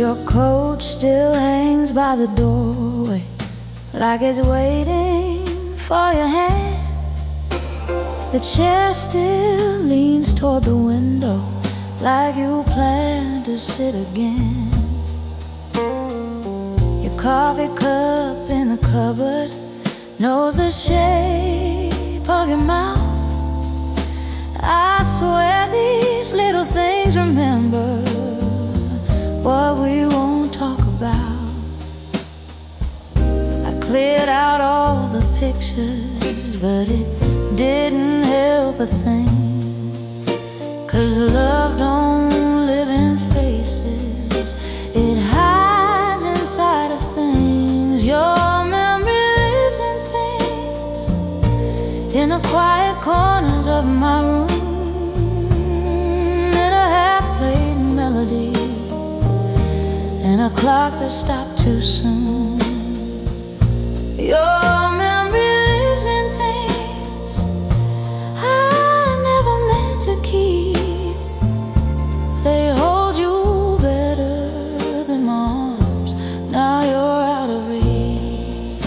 Your coat still hangs by the doorway, like it's waiting for your hand. The chair still leans toward the window, like you plan to sit again. Your coffee cup in the cupboard knows the shape of your mouth. I swear these little things remember what we won't talk about. I cleared out all the pictures, but it didn't help a thing. 'Cause love don't live in faces, it hides inside of things. Your memory lives in things, in the quiet corners of my room, in a half-played melody, and a clock that stopped too soon. Your memory lives in things I never meant to keep. They hold you better than my arms. Now you're out of reach.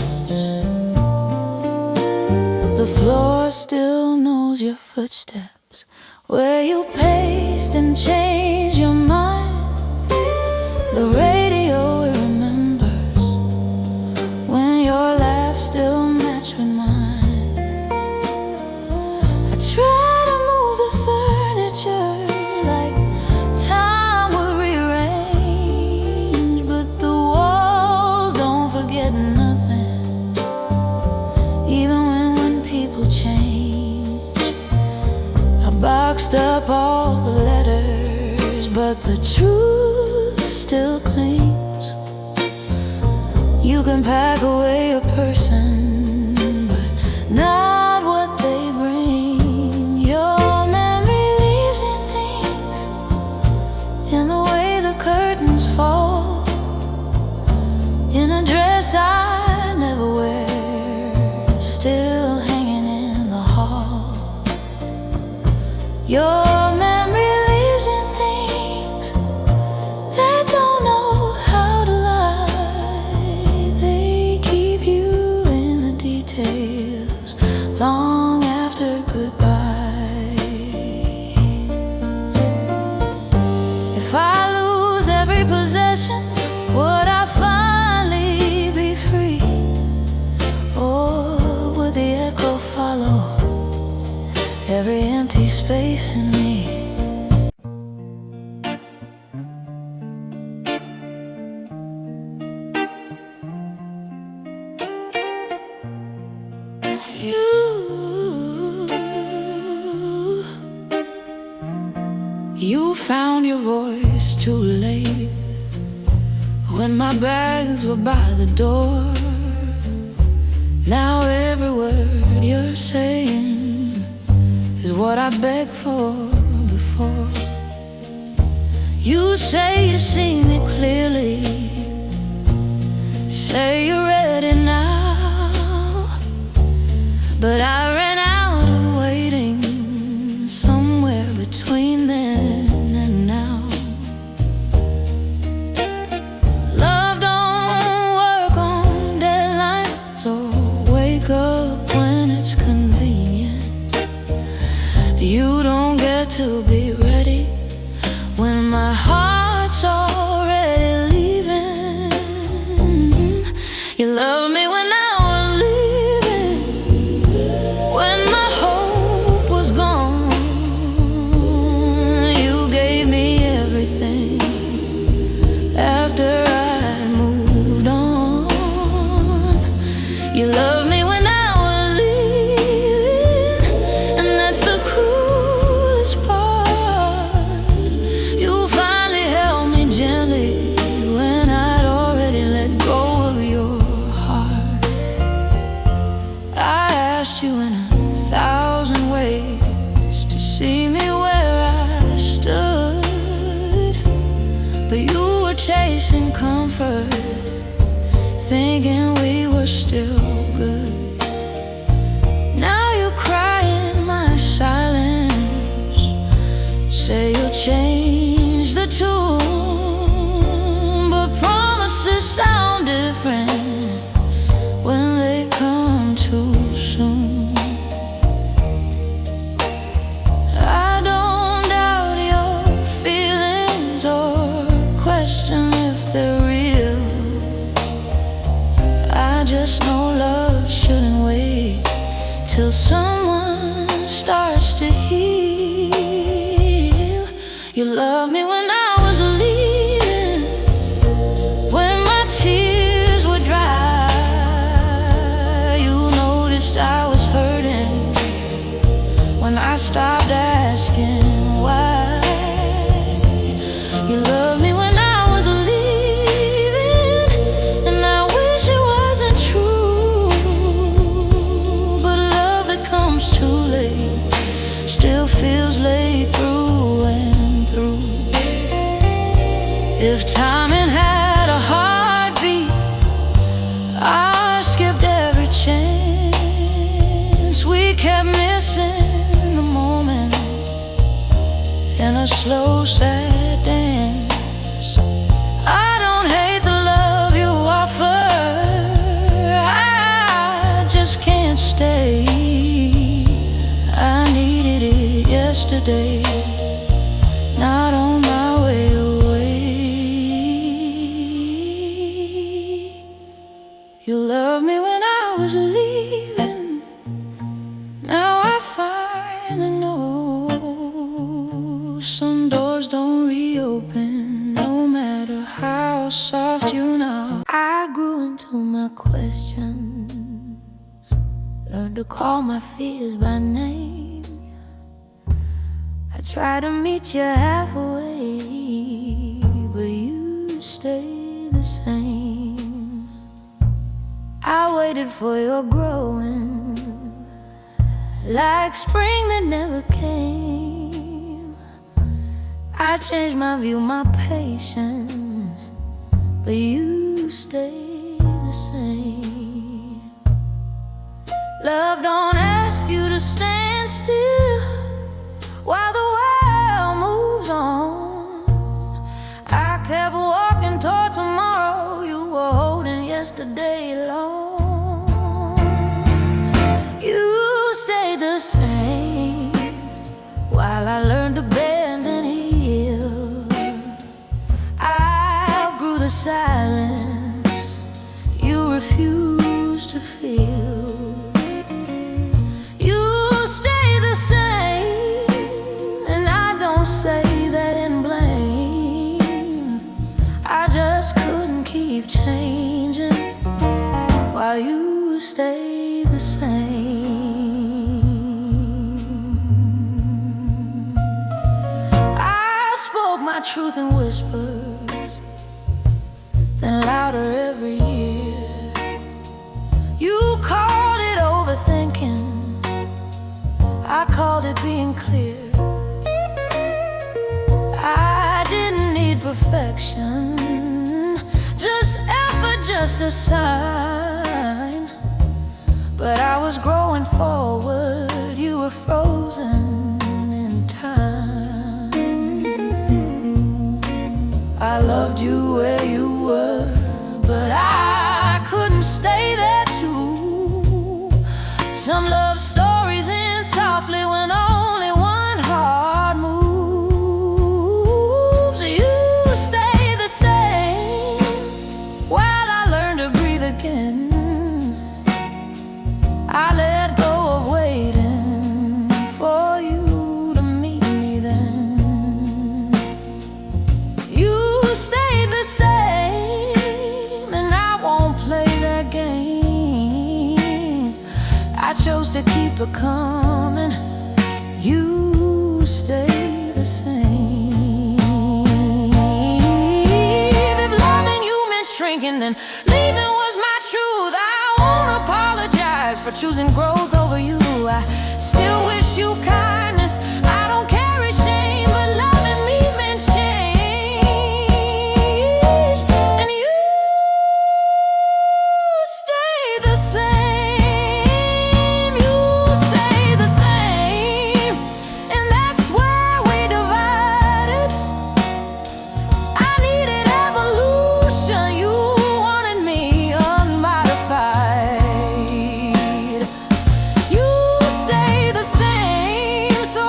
The floor still knows your footsteps, where you paced and changed your mind. The radio remembers when your laugh still matched with mine. I try to move the furniture like time would rearrange, but the walls don't forget nothing, even when people change. I boxed up all the letters, but the truth still clings. You can pack away a person, but not what they bring. Your memory lives in things, in the way the curtains fall, in a dress I never wear, still hanging in the hall. Your memory lives in things that don't know how to lie. They keep you in the details long after goodbye. If I lose every possession, would I finally be free? Or would the echo follow every empty space in me? You found your voice too late, when my bags were by the door. Now every word you're saying is what I begged for before. You say you see me clearly, say you're ready now, but I ran out of waiting somewhere between then and now. Love don't work on deadlines or wake up when it's convenient. You don't get to be ready when my heart's already leaving. You love me when I was leaving, when my hope was gone. You gave me everything after I'd moved on. You love me when I was leaving, and that's the cruelest part. You finally held me gently when I'd already let go of your heart. I asked you in 1,000 ways to see me where I stood, but you were chasing comfort, thinking we were still good. Now you're crying my silence, say you'll change the tune, till someone starts to heal. You loved me when I was leaving, when my tears were dry. You noticed I was hurting when I stopped asking why. You loved me when I was leaving, and I wish it wasn't true. But love that comes too late still feels late through and through. If timing had a heartbeat, I skipped every chance. We kept missing the moment in a slow, sad dance. I don't hate the love you offer, I just can't stay. I needed it yesterday, not on my way away. You loved me when I was leaving, now I finally know some doors don't reopen, no matter how soft you know. I grew into my questions, learned to call my fears by name. I tried to meet you halfway, but you stayed the same. I waited for your growing, like spring that never came. I changed my view, my patience, but you stay the same. Love don't ask you to stand still while the world moves on. I kept walking toward tomorrow, you were holding yesterday long. You stay the same while I learned to bend and heal. I outgrew the silence you refused to feel. You stay the same, and I don't say that in blame. I just couldn't keep changing while you stay the same. I spoke my truth in whispers, then louder every year. You called it overthinking, I called it being clear. I didn't need perfection, just effort, just a sign. But I was growing forward, you were frozen in time. I loved you where you were, but I couldn't stay there too. Some love stories end softly when only one heart moves. You stay the same while I learn to breathe again. I let go of waiting for you to meet me then. You stayed the same, and I won't play that game. I chose to keep it coming. You stay the same. If loving you meant shrinking, then leaving was my truth. I won't apologize for choosing growth over you. I still wish you kindness, I don't carry shame, but loving me meant change. And you stay the same, you stay the same, and that's where we divided. I needed evolution, you wanted me unmodified. You stay the same, so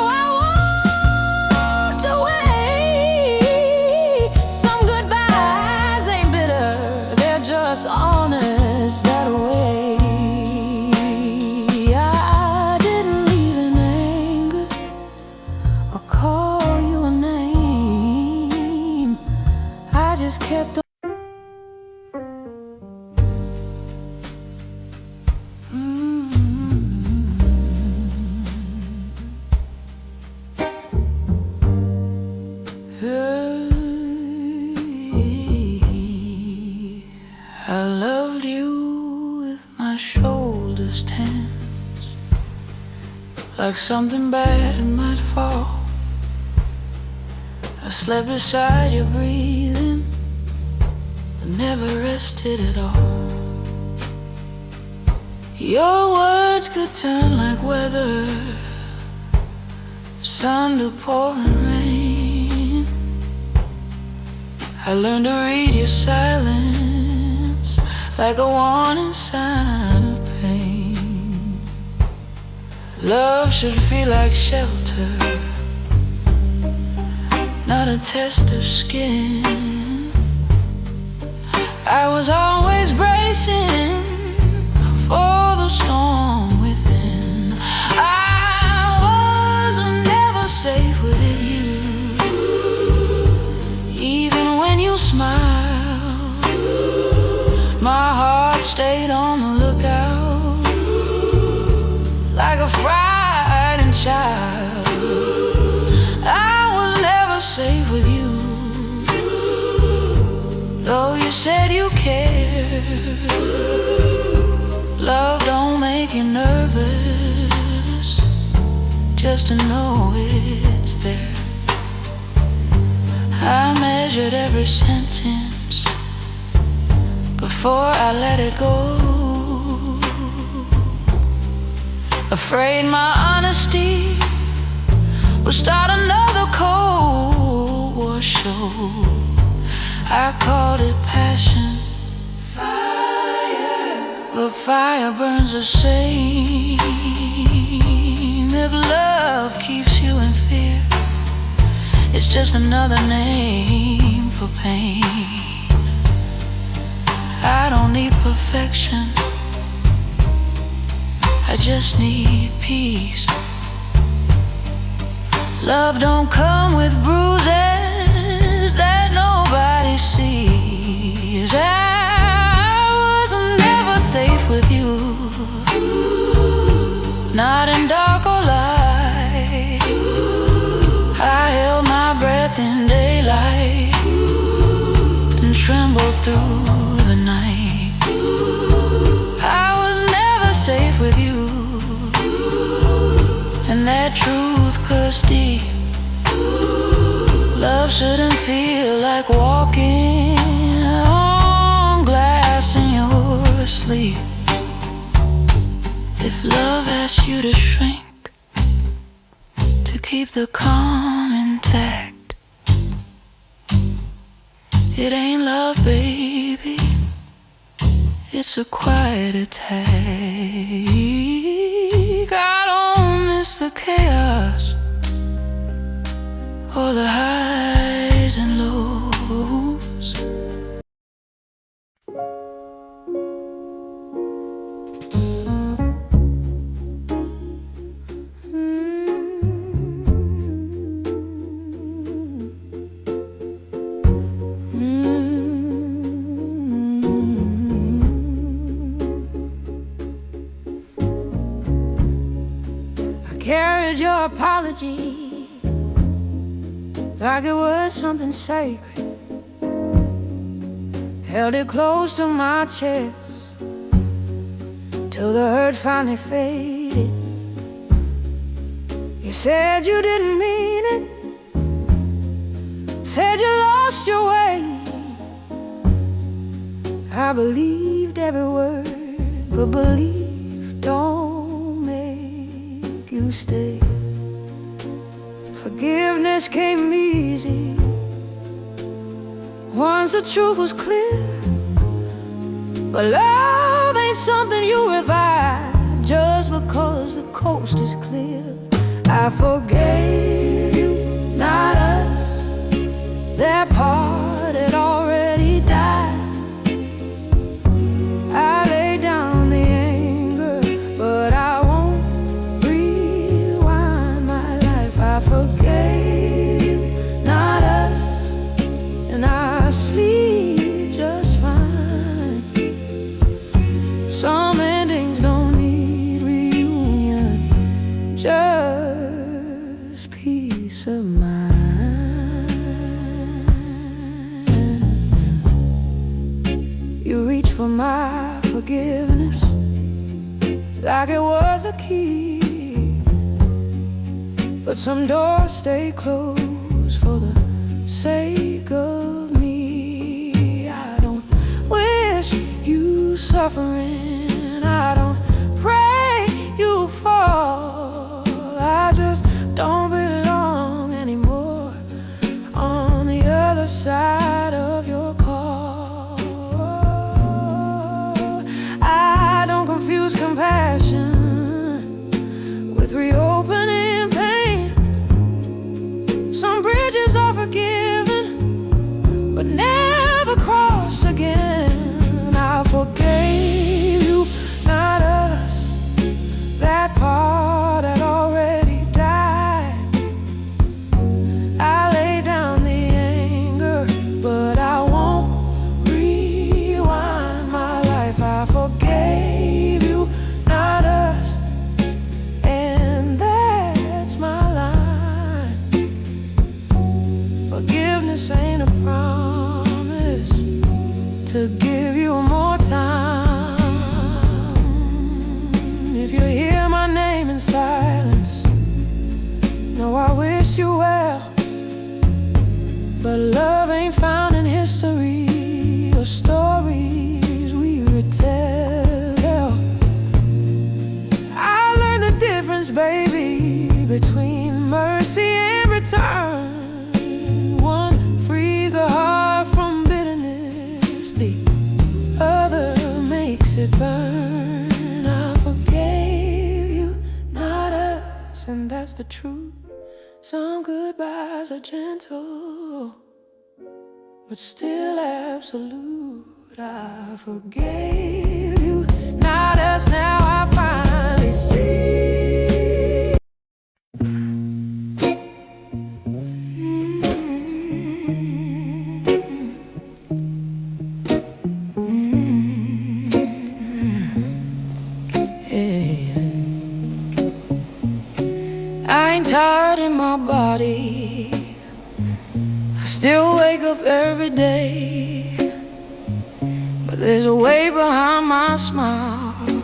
I loved you with my shoulders tense, like something bad might fall. I slept beside you breathing, but never rested at all. Your words could turn like weather, sun to pouring rain. I learned to read your silence like a warning sign of pain. Love should feel like shelter, not a test of skin. I was always bracing for the storm within. I was never safe with you, even when you smiled. My heart stayed on the lookout, like a frightened child. I was never safe with you, though you said you cared. Love don't make you nervous, just to know it's there. I measured every sentence before I let it go, afraid my honesty would start another Cold War show. I called it passion, but fire burns the same. If love keeps you in fear, it's just another name for pain. I don't need perfection, I just need peace. Love don't come with bruises that nobody sees. Safe with you, not in dark or light. I held my breath in daylight and trembled through the night. I was never safe with you, and that truth cuts deep. Love shouldn't feel like walking on glass in your sleep. If love asks you to shrink, to keep the calm intact, it ain't love, baby, it's a quiet attack. I don't miss the chaos or the highs and lows. Carried your apology like it was something sacred, held it close to my chest till the hurt finally faded. You said you didn't mean it, said you lost your way. I believed every word, but belief don't make you stay. Forgiveness came easy once the truth was clear, but love ain't something you revive just because the coast is clear. I forgave you, not us. That part had already died. I lay down the anger, but I won't rewind my life. I forgave you, not us, and I sleep just fine. Some endings don't need reunion, just peace of mind. for my forgiveness like it was a key, but some doors stay closed for the sake of me. I don't wish you suffering, I don't pray you fall. I just don't belong anymore on the other side of your call. I don't confuse compassion with reopening pain. Some bridges are forgiven but never cross again. I forgave you, not us, that part had already died. I lay down the anger, but I won't rewind my life. I forgave you, not us, and that's my line. Forgiveness ain't a promise to give you more time. If you hear my name in silence, know I wish you well, but love ain't found in history or stories we retell. I learned the difference, baby, between mercy and return. One frees the heart from bitterness, the other makes it burn. I forgave you, not us, and that's the truth. Some goodbyes are gentle, but still absolute. I forgave you, not us, now I finally see. I ain't tired in my body, I still wake up every day, but there's a way behind my smile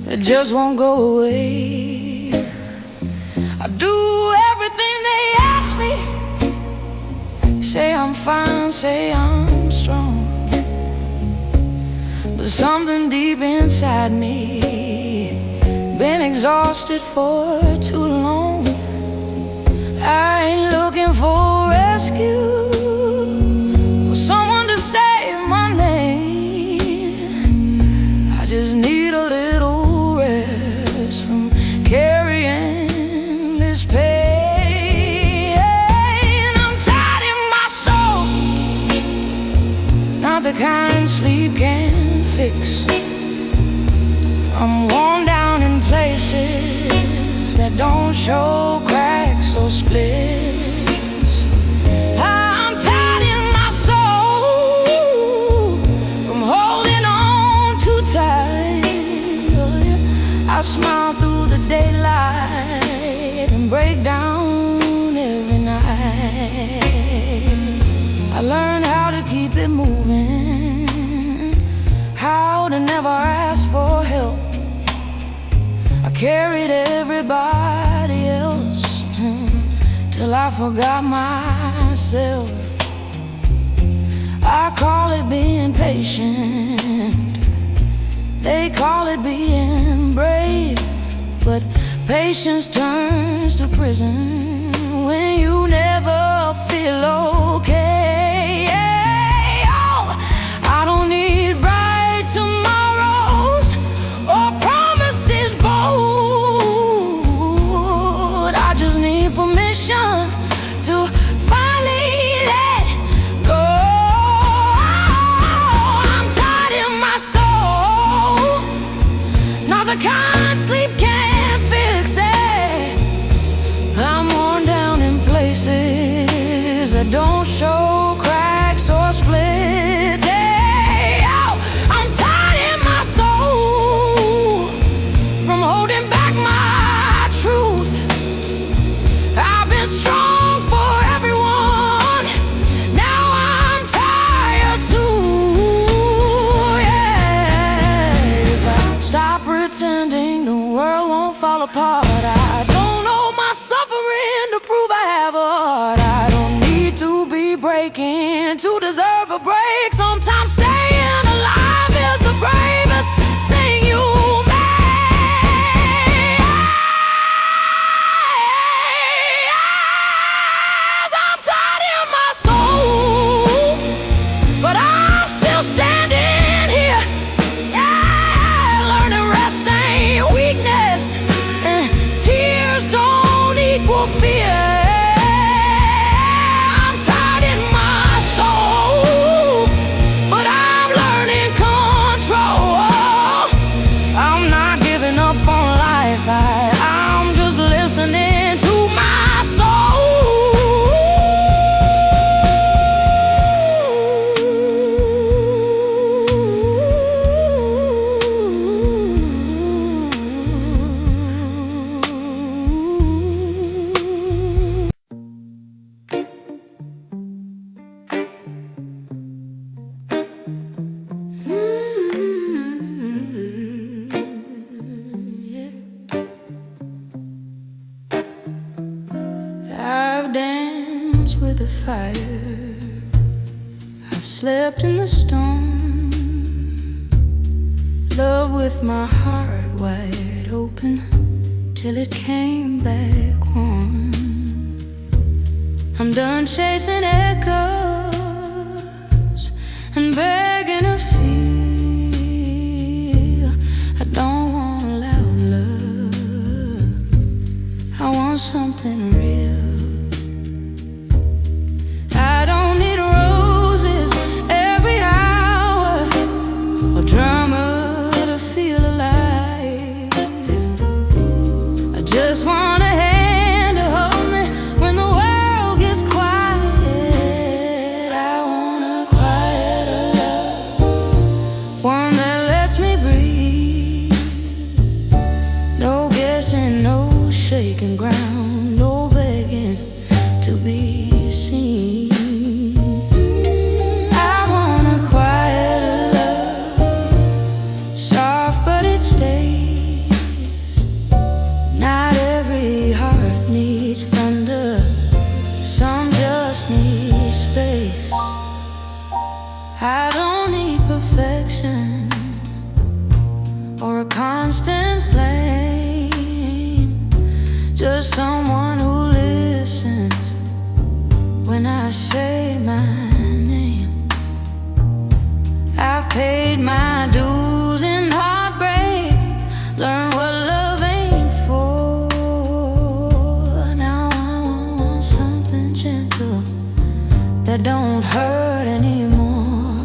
that just won't go away. I do everything they ask me, say I'm fine, say I'm strong, but something deep inside me been exhausted for too long. I ain't looking for rescue or someone to save my name. I just need a little rest from carrying this pain. I'm tired in my soul, not the kind sleep can fix. I'm worn down in places that don't show cracks or splits. I'm tired in my soul from holding on too tight. I smile through the daylight and break down every night. I learned how to keep it moving, how to never ask for help. I carried everybody else till I forgot myself. I call it being patient, they call it being brave, but patience turns to prison when you never feel okay. Oh, I don't need bright tomorrows or promises bold. I just need permission to finally let go. I'm tired in my soul, not the kind sleep can't fix it. I'm worn down in places that don't show cracks or splits. Hey, oh, I'm tired in my soul from holding back my truth. I've been strong for everyone, now I'm tired too. breaking to deserve a break. Sometimes staying alive is the bravest thing you may. I'm tired in my soul, but I'm still standing here. Yeah, learning rest ain't weakness, and tears don't equal fear. I'm just listening to my soul. I've danced with the fire, I've slept in the storm, loved with my heart wide open till it came back warm. I'm done chasing echoes and begging to feel. I don't want loud love, I want something real. Just want a hand to hold me when the world gets quiet. I want a quieter love, one that lets me breathe. No guessing, no shaking ground, no begging to be seen. I want a quieter love, soft but it stays. Not every heart needs thunder, some just need space. I don't need perfection or a constant flame, just someone who listens when I say my name. I've paid my dues in heartbreak, learned what love ain't for. Now I want something gentle that don't hurt anymore.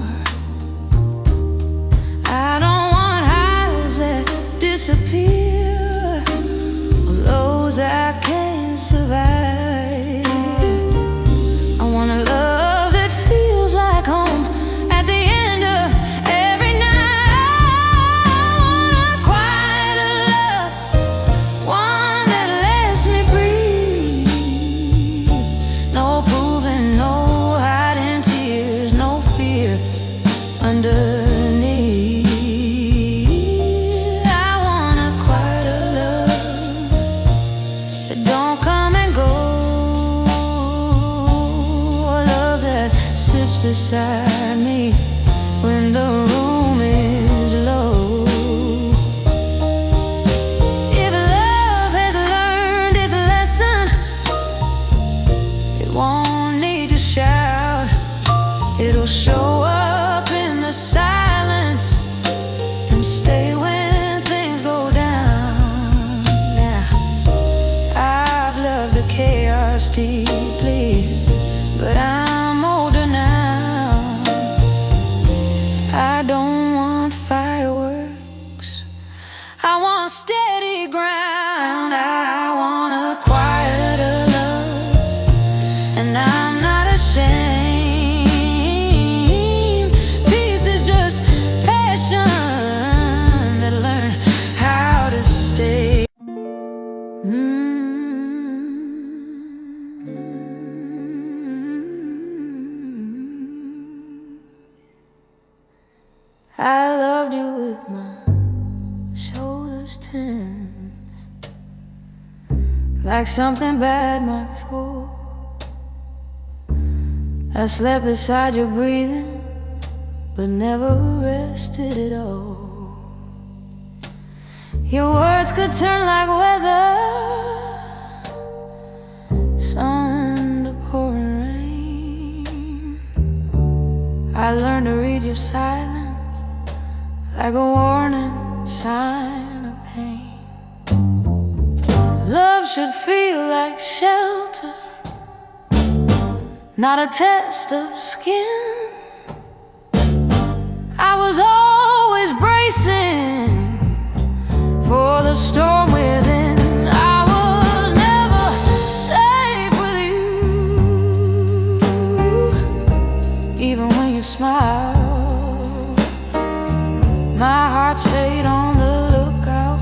I don't want highs that disappear or lows I can't survive. I want a love that feels like home at the end of every night. I want a quieter love, one that lets me breathe. No proving, no hiding tears, no fear underneath. I want a quieter love that don't come and go, a love that sits beside me when the room is low. If love has learned its lesson, it won't need to shout. It'll show up in the silence and stay when things go down. Now, I've loved the chaos deeply, but I'm older now. I don't want fireworks, I want steady ground. I want a quieter love, and I'm not ashamed. Peace is just passion that learned how to stay. I loved you with my shoulders tense, like something bad might fall. I slept beside you breathing, but never rested at all. Your words could turn like weather, sun to pouring rain. I learned to read your silence like a warning sign of pain. Love should feel like shelter, not a test of skin. I was always bracing for the storm within. I was never safe with you. Even when you smiled, my heart stayed on the lookout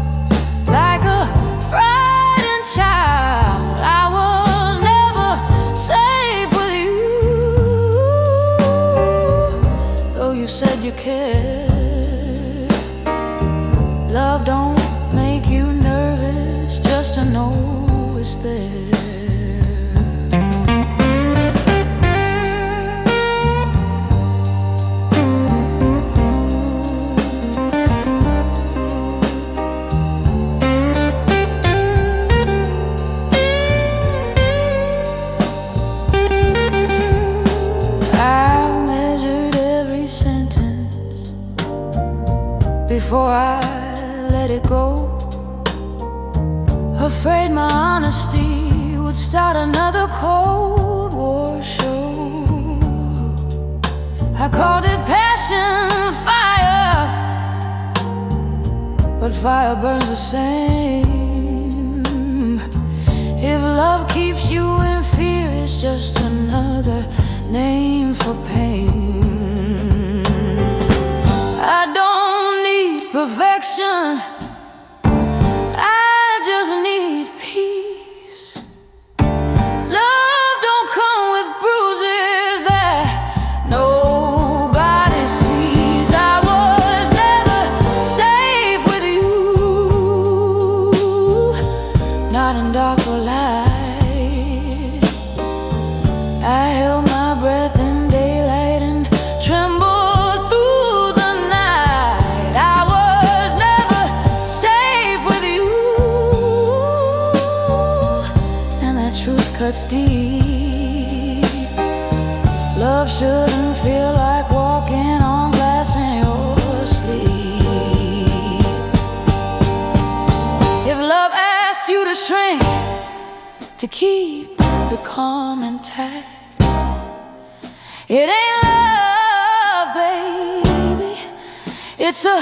like a frightened child. I was never safe with you, though you said you cared. Love don't make you nervous just to know it's there. I measured every sentence before I let it go, afraid my honesty would start another Cold War show. I called it passion, fire, but fire burns the same. If love keeps you in fear, it's just another name for pain. I don't need perfection, I just need peace. Love don't come with bruises that nobody sees. I was never safe with you, not in dark or light. I held my breath in daylight and trembled through the night. I was never safe with you, and that truth cuts deep. Love shouldn't feel like walking on glass in your sleep. If love asks you to shrink to keep the calm intact, it ain't love, baby, it's a